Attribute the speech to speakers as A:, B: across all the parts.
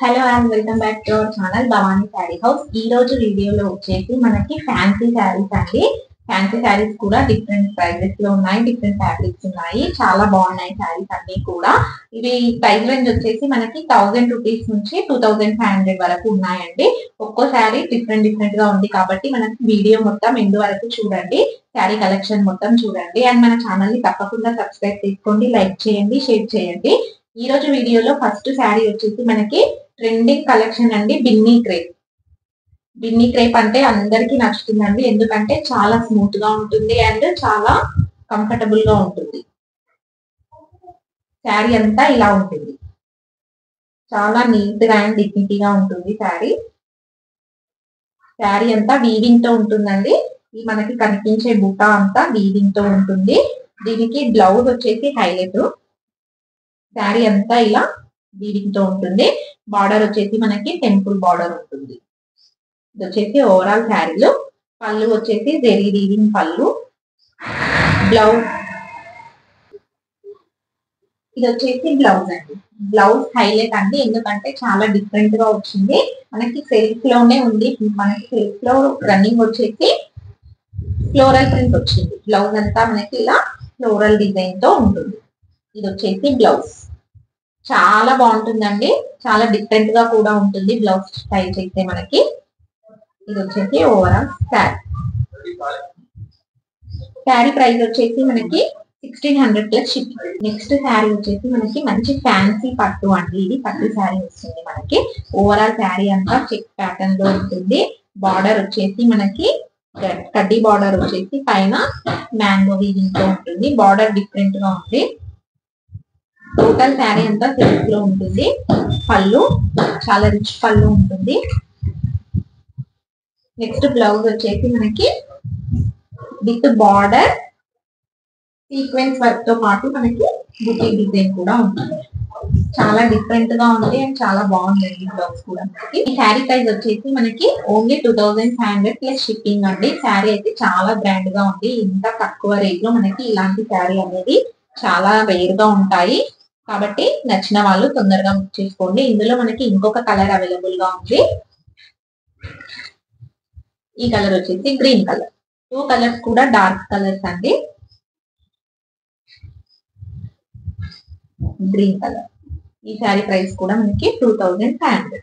A: Hello and welcome back to our channel Bhavani sari house. ఈ రోజు వీడియోలో వచ్చేసి మనకి ఫ్యాన్సీ శారీస్ అండి. ఫ్యాన్సీ శారీస్ కూడా డిఫరెంట్ ప్రైజెస్ లో ఉన్నాయి, డిఫరెంట్ ఫ్యాబ్రిక్స్ ఉన్నాయి. చాలా బాగున్నాయి శారీస్ అన్ని కూడా. ఇవి ప్రైస్ రేంజ్ వచ్చేసి మనకి 1000 రూపీస్ నుంచి 2500 వరకు ఉన్నాయండి. ఒక్కో శారీ డిఫరెంట్ డిఫరెంట్ గా ఉంది కాబట్టి మనకి వీడియో మొత్తం ఎండ్ వరకు చూడండి, శారీ కలెక్షన్ మొత్తం చూడండి. అండ్ మన ఛానల్ ని తప్పకుండా సబ్స్క్రైబ్ చేసుకోండి, లైక్ చేయండి, షేర్ చేయండి. ఈ రోజు వీడియోలో ఫస్ట్ శారీ వచ్చేసి మనకి ట్రెండింగ్ కలెక్షన్ అండి, బిన్నీ క్రేప్. బిన్నీ క్రేప్ అంటే అందరికి నచ్చుతుందండి, ఎందుకంటే చాలా స్మూత్ గా ఉంటుంది అండ్ చాలా కంఫర్టబుల్ గా ఉంటుంది. శారీ అంతా ఇలా ఉంటుంది, చాలా నీట్ గా అండ్ డిగ్నిటీగా ఉంటుంది శారీ. శారీ అంతా వీవింగ్ తో ఉంటుందండి. ఈ మనకి కనిపించే బూటా అంతా వీవింగ్ తో ఉంటుంది. దీనికి బ్లౌజ్ వచ్చేసి హైలైట్. శారీ అంతా ఇలా వీవింగ్ తో ఉంటుంది. బార్డర్ వచ్చేసి మనకి టెంపుల్ బార్డర్ ఉంటుంది. ఇది వచ్చేసి ఓవరాల్ శారీలో. పళ్ళు వచ్చేసి జెరీ వీవింగ్ పళ్ళు. బ్లౌజ్ ఇది వచ్చేసి బ్లౌజ్ అండి. బ్లౌజ్ హైలైట్ అండి, ఎందుకంటే చాలా డిఫరెంట్ గా వచ్చింది. మనకి సెల్ఫ్ లోనే ఉంది. మనకి సెల్ఫ్ లో రన్నింగ్ వచ్చేసి ఫ్లోరల్ ప్రింట్ వచ్చింది. బ్లౌజ్ అంతా మనకి ఇలా ఫ్లోరల్ డిజైన్ తో ఉంటుంది. ఇది వచ్చేసి బ్లౌజ్. చాలా బాగుంటుందండి, చాలా డిఫరెంట్ గా కూడా ఉంటుంది బ్లౌజ్ స్టైల్ చేస్తే మనకి. ఇది వచ్చేసి ఓవరాల్ శారీ. శారీ ప్రైస్ వచ్చేసి మనకి 1600 ప్లస్ షిప్పింగ్. నెక్స్ట్ శారీ వచ్చేసి మనకి మంచి ఫ్యాన్సీ పట్టు అండి. ఇది పట్టు శారీ వస్తుంది మనకి. ఓవరాల్ శారీ అంతా చెక్ ప్యాటర్న్ లో ఉంటుంది. బార్డర్ వచ్చేసి మనకి కడ్డీ బార్డర్ వచ్చేసి పైన మ్యాంగో వీవింగ్ తో ఉంటుంది. బార్డర్ డిఫరెంట్ గా ఉంది. టోటల్ శారీ అంతా సిల్క్ లో ఉంటుంది. పళ్ళు చాలా రిచ్ పళ్ళు ఉంటుంది. నెక్స్ట్ బ్లౌజ్ వచ్చేసి మనకి విత్ బార్డర్ సీక్వెన్స్ వర్క్ తో పాటు మనకి బుటీ డిజైన్ కూడా ఉంటుంది. చాలా డిఫరెంట్ గా ఉంది అండ్ చాలా బాగుంది ఈ బ్లౌజ్ కూడా మనకి. ఈ శారీ ప్రైస్ వచ్చేసి మనకి ఓన్లీ 2500 ప్లస్ షిప్పింగ్ అండి. శారీ అయితే చాలా గ్రాండ్ గా ఉంది. ఇంత తక్కువ రేట్ లో మనకి ఇలాంటి శారీ అనేది చాలా రేర్ గా ఉంటాయి. కాబట్టి నచ్చిన వాళ్ళు తొందరగా బుక్ చేసుకోండి. ఇందులో మనకి ఇంకొక కలర్ అవైలబుల్ గా ఉంది. ఈ కలర్ వచ్చేసి గ్రీన్ కలర్. 2 కలర్స్ కూడా డార్క్ కలర్స్ అండి. Green colour. ఈ శారీ ప్రైస్ కూడా మనకి 2500.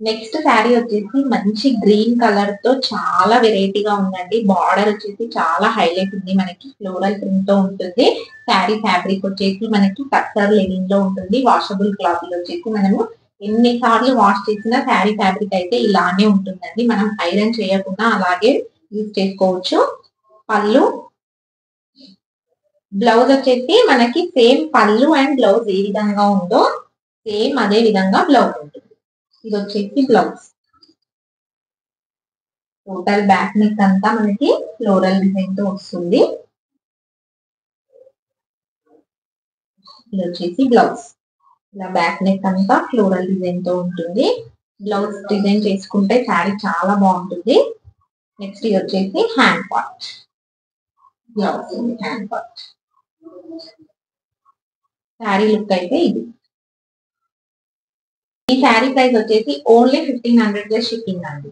A: నెక్స్ట్ శారీ వచ్చేసి మంచి గ్రీన్ కలర్ తో చాలా వెరైటీగా ఉందండి. బార్డర్ వచ్చేసి చాలా హైలైట్ ఉంది, మనకి ఫ్లోరల్ ప్రింట్ తో ఉంటుంది. శారీ ఫ్యాబ్రిక్ వచ్చేసి మనకి టస్సర్ లెనిన్ లో ఉంటుంది. వాషబుల్ క్లాత్ వచ్చేసి మనము ఎన్నిసార్లు వాష్ చేసినా శారీ ఫ్యాబ్రిక్ అయితే ఇలానే ఉంటుందండి. మనం ఐరన్ చేయకుండా అలాగే యూజ్ చేసుకోవచ్చు. పళ్ళు బ్లౌజ్ వచ్చేసి మనకి సేమ్ పళ్ళు అండ్ బ్లౌజ్ ఏ విధంగా ఉందో సేమ్ అదే విధంగా బ్లౌజ్ ఉంటుంది. ఇది వచ్చేసి బ్లౌజ్. టోటల్ బ్యాక్ నెక్ అంతా మనకి ఫ్లోరల్ డిజైన్ తో వస్తుంది. ఇది వచ్చేసి బ్లౌజ్. ఇలా బ్యాక్ నెక్ అంతా ఫ్లోరల్ డిజైన్ తో ఉంటుంది. బ్లౌజ్ డిజైన్ చేసుకుంటే శారీ చాలా బాగుంటుంది. నెక్స్ట్ ఇది వచ్చేసి hand part. Blouse hand part. Sari look అయితే ఇది. ఈ శారీ ప్రైస్ వచ్చేసి ఓన్లీ 1500 ప్లస్ షిప్పింగ్ అండి.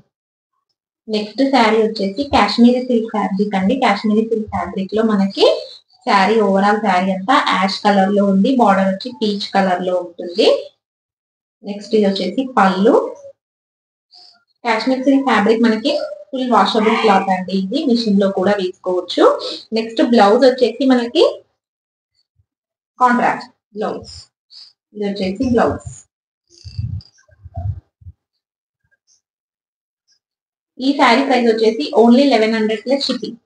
A: నెక్స్ట్ శారీ వచ్చేసి కాశ్మీరీ సిల్క్ ఫ్యాబ్రిక్ అండి. కాశ్మీరీ సిల్క్ ఫ్యాబ్రిక్ లో మనకి శారీ ఓవరాల్ శారీ అంతా యాష్ కలర్ లో ఉంది. బార్డర్ వచ్చి పీచ్ కలర్ లో ఉంటుంది. నెక్స్ట్ ఇది వచ్చేసి పళ్ళు. కాశ్మీరీ సిల్క్ ఫ్యాబ్రిక్ మనకి ఫుల్ వాషబుల్ క్లాత్ అండి. ఇది మిషన్ లో కూడా వేసుకోవచ్చు. నెక్స్ట్ బ్లౌజ్ వచ్చేసి మనకి కాంట్రాస్ట్ బ్లౌజ్. ఇది వచ్చేసి బ్లౌజ్. ఈ శారీ ప్రైస్ వచ్చేసి only 1100 plus shipping.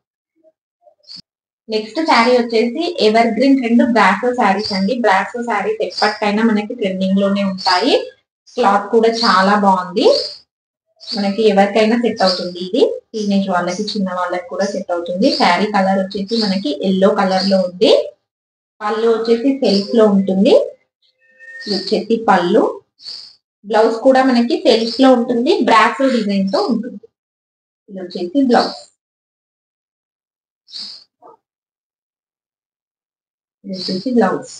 A: Next sari వచ్చేసి evergreen trend Brasso saris అండి. బ్రాసో శారీస్ ఎప్పటికైనా మనకి ట్రెండింగ్ లోనే ఉంటాయి. క్లాత్ కూడా చాలా బాగుంది, మనకి ఎవరికైనా సెట్ అవుతుంది. ఇది టీనేజ్ వాళ్ళకి, చిన్న వాళ్ళకి కూడా సెట్ అవుతుంది. శారీ కలర్ వచ్చేసి మనకి ఎల్లో కలర్ లో ఉంది. పళ్ళు వచ్చేసి సెల్ఫ్ లో ఉంటుంది. ఇది వచ్చేసి పళ్ళు. బ్లౌజ్ కూడా మనకి సెల్ఫ్ లో ఉంటుంది, బ్రాసో డిజైన్ తో ఉంటుంది. ఇది వచ్చేసి బ్లౌజ్. ఇది వచ్చేసి బ్లౌజ్.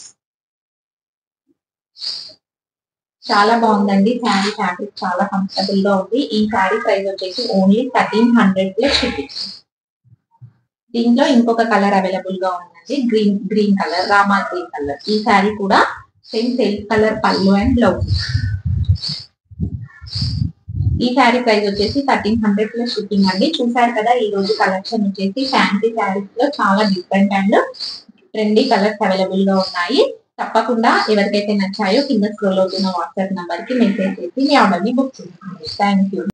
A: చాలా బాగుందండి శారీ. ఫ్యాబ్రిక్ చాలా కంఫర్టబుల్ గా ఉంది. ఈ శారీ ప్రైస్ వచ్చేసి ఓన్లీ 1300 ప్లస్ షిప్పింగ్. దీంట్లో ఇంకొక కలర్ అవైలబుల్ గా ఉందండి, green colour, Rama green colour. ఈ శారీ కూడా సేమ్ సెల్ఫ్ కలర్ పళ్ళు అండ్ బ్లౌజ్. ఈ శారీ ప్రైస్ వచ్చేసి 1300 ప్లస్ షిప్పింగ్ అండి. చూసారు కదా ఈ రోజు కలెక్షన్ వచ్చేసి ఫ్యాన్సీ శారీస్ లో చాలా different and trendy colours available గా ఉన్నాయి. తప్పకుండా ఎవరికైతే నచ్చాయో కింద స్క్రోల్ అవుతున్న వాట్సాప్ నంబర్ కి మెసేజ్ చేసి మీ ఆర్డర్ ని బుక్ చేసుకోండి. Thank you.